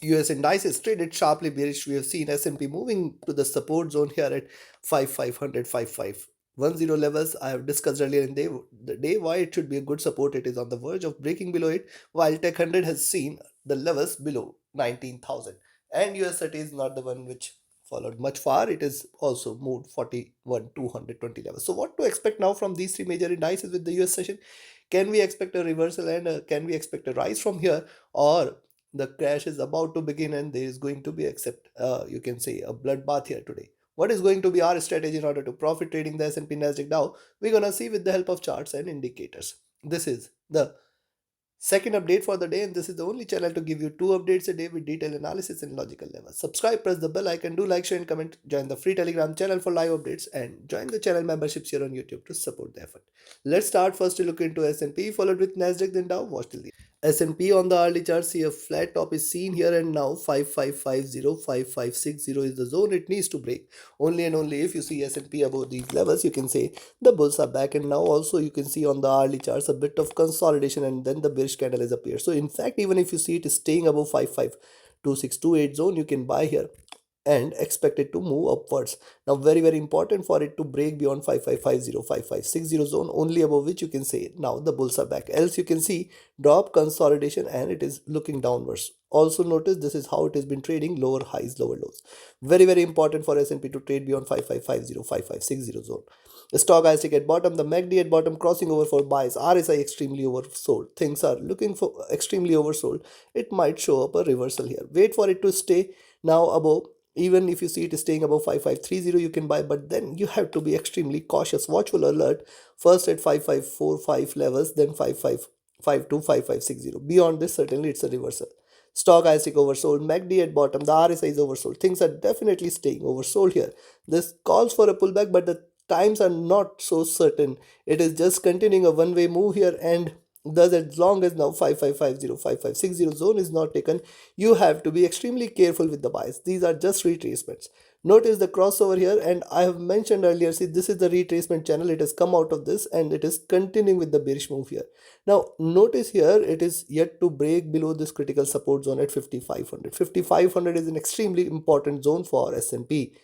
US indices traded sharply bearish. We have seen S&P moving to the support zone here at 5500 5510 levels. I have discussed earlier in the day why it should be a good support. It is on the verge of breaking below it, while Tech 100 has seen the levels below 19,000. And US30 is not the one which followed much far. It is also moved 41 220 levels. So what to expect now from these three major indices with the US session? Can we expect a reversal and can we expect a rise from here, or the crash is about to begin and there is going to be accept you can say a bloodbath here today? What is going to be our strategy in order to profit trading the S&P Nasdaq Dow? We're gonna see with the help of charts and indicators. This is the second update for the day, and this is the only channel to give you two updates a day with detailed analysis and logical levels. Subscribe, press the bell icon, do like, share, and comment. Join the free Telegram channel for live updates, and join the channel memberships here on YouTube to support the effort. Let's start first to look into S&P, followed with Nasdaq, then Dow. Watch till the S&P on the hourly chart, see a flat top is seen here and now. 5550 5560 is the zone it needs to break. Only and only if you see S&P above these levels, you can say the bulls are back. And now also you can see on the hourly charts a bit of consolidation, and then the bearish candle has appeared. So in fact, even if you see it is staying above 552628 zone, you can buy here and expect it to move upwards. Now very important for it to break beyond 5550 5560 zone, only above which you can say now the bulls are back. Else you can see drop, consolidation, and it is looking downwards. Also notice this is how it has been trading: lower highs, lower lows. Very important for S&P to trade beyond 5550 5560 zone. The stochastic at bottom, the MACD at bottom crossing over for buys, RSI extremely oversold. Things are looking for extremely oversold. It might show up a reversal here. Wait for it to stay now above. Even if you see it is staying above 5530, you can buy, but then you have to be extremely cautious. Watchful alert first at 5545 levels, then 5552 5560. Beyond this, certainly it's a reversal. Stochastic oversold, MACD at bottom, the RSI is oversold. Things are definitely staying oversold here. This calls for a pullback, but the times are not so certain. It is just continuing a one-way move here, and thus as long as now 5550 5560 zone is not taken, you have to be extremely careful with the buys. These are just retracements. Notice the crossover here, and I have mentioned earlier, see, this is the retracement channel. It has come out of this and it is continuing with the bearish move here. Now notice here it is yet to break below this critical support zone at 5500. 5500 is an extremely important zone for S&P.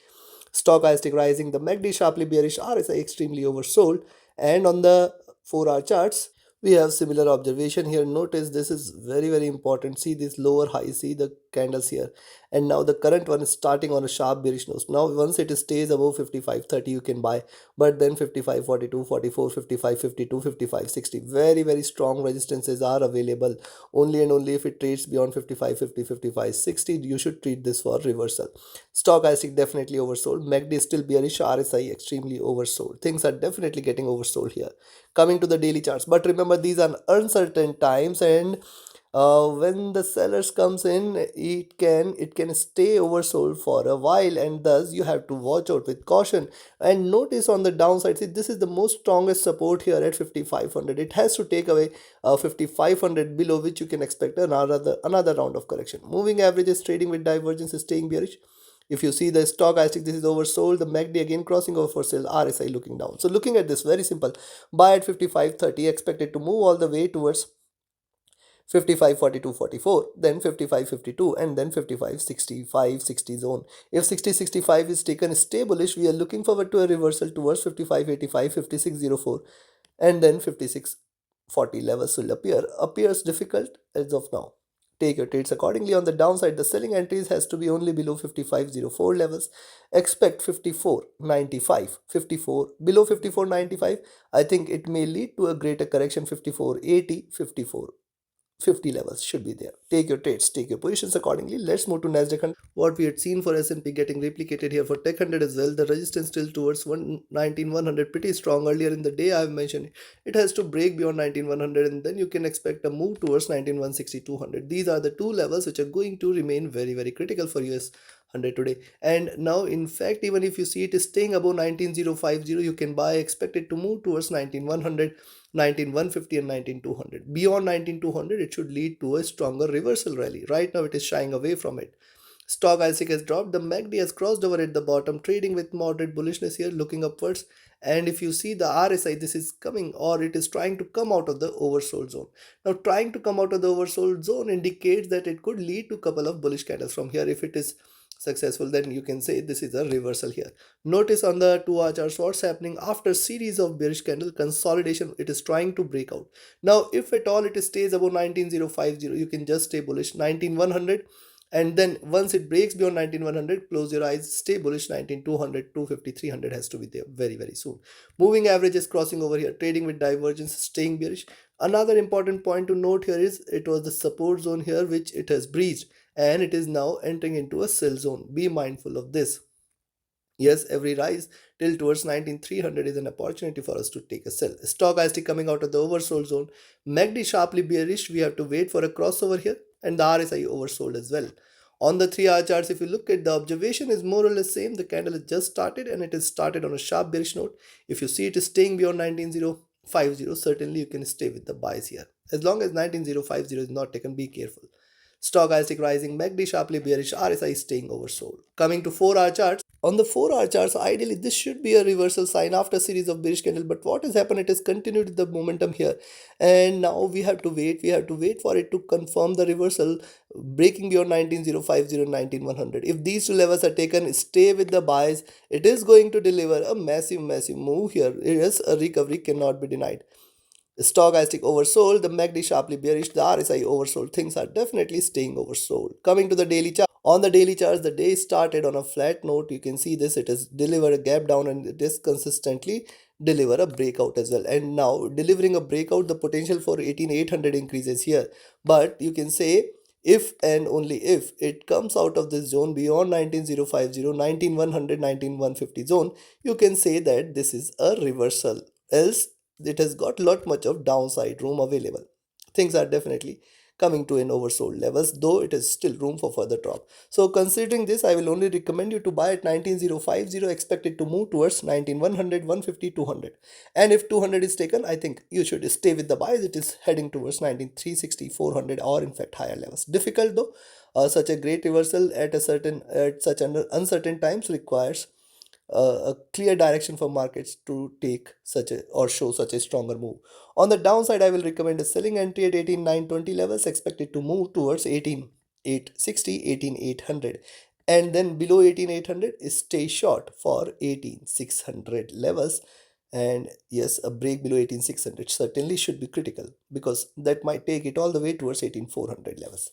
Stochastic rising, the MACD sharply bearish, RSI extremely oversold. And on the 4-hour charts, we have similar observation here. Notice this is very important. See this lower high, see the candles here, and now the current one is starting on a sharp bearish nose. Now once it stays above 5530, you can buy, but then 5542 44 5552 5560, very strong resistances are available. Only and only if it trades beyond 5550 5560, you should treat this for reversal. Stochastic definitely oversold, MACD is still bearish, RSI extremely oversold. Things are definitely getting oversold here. Coming to the daily charts, but remember these are uncertain times, and when the sellers comes in, it can stay oversold for a while, and thus you have to watch out with caution. And notice on the downside, see this is the most strongest support here at 5500. It has to take away 5500, below which you can expect another round of correction. Moving averages trading with divergence is staying bearish. If you see the stochastic, this is oversold. The MACD again crossing over for sale, RSI looking down. So looking at this, very simple. Buy at 5530, expected to move all the way towards 5542 44, then 5552, and then 5565 60 zone. If 6065 is taken established, we are looking forward to a reversal towards 5585 5604, and then 5640 levels will appears difficult as of now. Take your trades accordingly. On the downside, the selling entries has to be only below 5504 levels. Expect 5495 54 below 5495. I think it may lead to a greater correction. 5480 5450 levels should be there. Take your trades, take your positions accordingly. Let's move to Nasdaq 100. What we had seen for S&P getting replicated here for Tech 100 as well. The resistance still towards 19100 pretty strong. Earlier in the day I have mentioned it has to break beyond 19100, and then you can expect a move towards 19160 200. These are the two levels which are going to remain very critical for US 100 today. And now in fact, even if you see it is staying above 19050, you can buy. Expect it to move towards 19100, 19150, and 19200. Beyond 19200, it should lead to a stronger reversal rally. Right now it is shying away from it. Stock IC has dropped. The MACD has crossed over at the bottom, trading with moderate bullishness here, looking upwards. And if you see the RSI, this is coming, or it is trying to come out of the oversold zone. Now, trying to come out of the oversold zone indicates that it could lead to a couple of bullish candles from here. If it is successful, then you can say this is a reversal here. Notice on the 2 hour charts what's happening after series of bearish candle consolidation. It is trying to break out. Now, if at all it stays above 19050, you can just stay bullish. 19100, and then once it breaks beyond 19100, close your eyes, stay bullish. 19200, 250, 300 has to be there very soon. Moving average is crossing over here, trading with divergence, staying bearish. Another important point to note here is it was the support zone here which it has breached, and it is now entering into a sell zone. Be mindful of this. Yes, every rise till towards 19300 is an opportunity for us to take a sell. Stochastic coming out of the oversold zone. MACD sharply bearish. We have to wait for a crossover here, and the RSI oversold as well. On the 3 hour charts, if you look at the observation is more or less same. The candle has just started and it is started on a sharp bearish note. If you see it is staying beyond 19050, certainly you can stay with the buys here. As long as 19050 is not taken, be careful. Stochastic rising, MACD sharply bearish, RSI staying oversold. Coming to 4 hour charts. On the 4 hour charts, ideally this should be a reversal sign after a series of bearish candle, but what has happened, it has continued the momentum here, and now we have to wait for it to confirm the reversal, breaking beyond 19050, 19100. If these two levels are taken, stay with the buys. It is going to deliver a massive move here. Yes, a recovery cannot be denied. Stochastic oversold, the MACD sharply bearish, the RSI oversold. Things are definitely staying oversold. Coming to the daily chart. On the daily charts, the day started on a flat note. You can see this. It has delivered a gap down and it is consistently deliver a breakout as well. And now delivering a breakout, the potential for 18800 increases here. But you can say if and only if it comes out of this zone beyond 19050, 19100, 19150 zone, you can say that this is a reversal. Else it has got lot much of downside room available. Things are definitely coming to an oversold levels, though it is still room for further drop. So considering this, I will only recommend you to buy at 19050, expect it to move towards 19100, 150, 200. And if 200 is taken, I think you should stay with the buys. It is heading towards 19360, 400, or in fact higher levels. Difficult though. Such a great reversal at such uncertain times requires a clear direction for markets to take such a or show such a stronger move. On the downside, I will recommend a selling entry at 18920 levels, expected to move towards 18860, 18800, and then below 18800 is stay short for 18600 levels. And yes, a break below 18600 certainly should be critical, because that might take it all the way towards 18400 levels.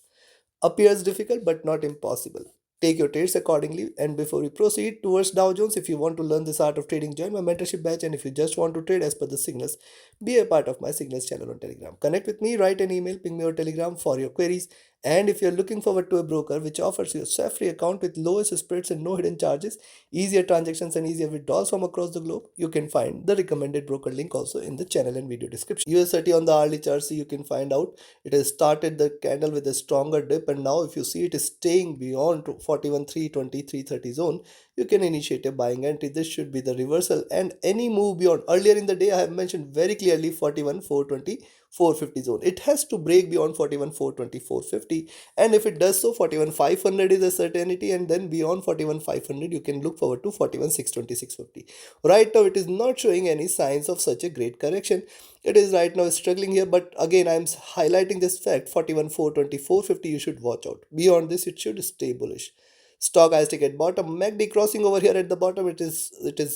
Appears difficult but not impossible. Take your trades accordingly. And before we proceed towards Dow Jones, if you want to learn this art of trading, join my mentorship batch. And if you just want to trade as per the signals, be a part of my signals channel on Telegram. Connect with me, write an email, ping me on Telegram for your queries. And if you're looking forward to a broker which offers you a SWIFT-free account with lowest spreads and no hidden charges, easier transactions and easier withdrawals from across the globe, you can find the recommended broker link also in the channel and video description. US30 on the hourly chart, so you can find out it has started the candle with a stronger dip, and now if you see it is staying beyond 41,320, 330 zone, you can initiate a buying entry. This should be the reversal, and any move beyond. Earlier in the day, I have mentioned very clearly 41,420, 450 zone. It has to break beyond 41,420, 450, and if it does so, 41,500 is a certainty, and then beyond 41,500 you can look forward to 41,620, 650. Right now it is not showing any signs of such a great correction. It is right now struggling here, but again I am highlighting this fact: 41,420, 450 you should watch out. Beyond this it should stay bullish. Stochastic at bottom, MACD crossing over here at the bottom, it is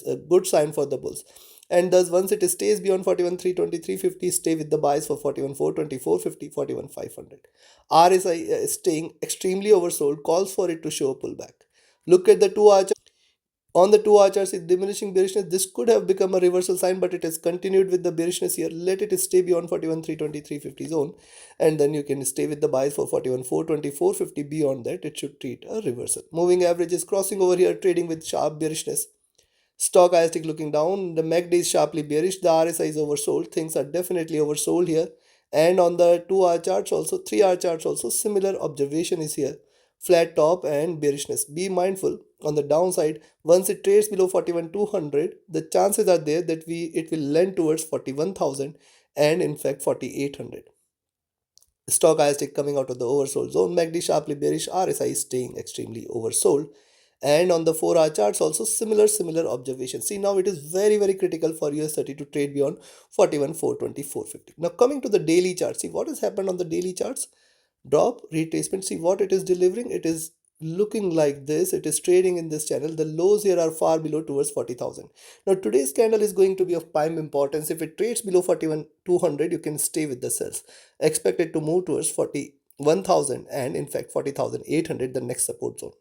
a good sign for the bulls. And thus once it stays beyond 41,320, 350, stay with the buys for 41,420, 450, 41,500. RSI is staying extremely oversold, calls for it to show a pullback. Look at the 2 hour. On the 2 hour charts, with diminishing bearishness, this could have become a reversal sign, but it has continued with the bearishness here. Let it stay beyond 41,320, 350 zone, and then you can stay with the buys for 41,420, 450. Beyond that, it should treat a reversal. Moving average is crossing over here, trading with sharp bearishness. Stochastic looking down, the MACD is sharply bearish, the RSI is oversold. Things are definitely oversold here. And on the 2 hour charts also, 3 hour charts also, similar observation is here. Flat top and bearishness. Be mindful on the downside. Once it trades below 41,200, the chances are there that it will lend towards 41,000 and in fact 4,800. Stock IST coming out of the oversold zone. MACD sharply bearish. RSI is staying extremely oversold. And on the 4-hour charts also similar observation. See, now it is very critical for US30 to trade beyond 41 420 450. Now coming to the daily chart, see what has happened on the daily charts. Drop, retracement. See what it is delivering. It is looking like this. It is trading in this channel. The lows here are far below towards 40,000. Now today's candle is going to be of prime importance. If it trades below 41 200, you can stay with the sells. Expect it to move towards 41,000 and in fact 40,800, the next support zone.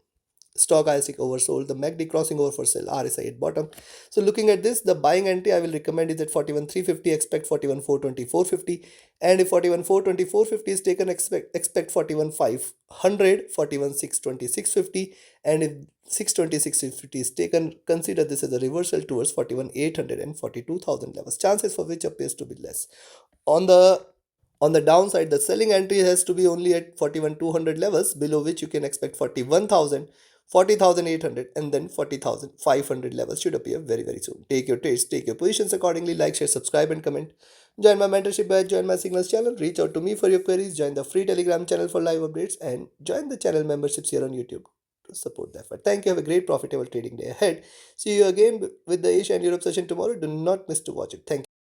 Stock ISIC oversold, the MACD crossing over for sell, RSI at bottom. So looking at this, the buying entry I will recommend is at 41 350, expect 41 420 450, and if 41 420 450 is taken, expect 41 500, 41 620 650, and if 620 650 is taken, consider this as a reversal towards 41 800 and 42,000 levels, chances for which appears to be less. On the downside, the selling entry has to be only at 41 200 levels, below which you can expect 41,000, 40,800, and then 40,500 levels should appear very soon. Take your trades, take your positions accordingly. Like, share, subscribe, and comment. Join my mentorship batch, join my signals channel, reach out to me for your queries, join the free Telegram channel for live updates, and join the channel memberships here on YouTube to support the effort. Thank you. Have a great profitable trading day ahead. See you again with the Asia and Europe session tomorrow. Do not miss to watch it. Thank you.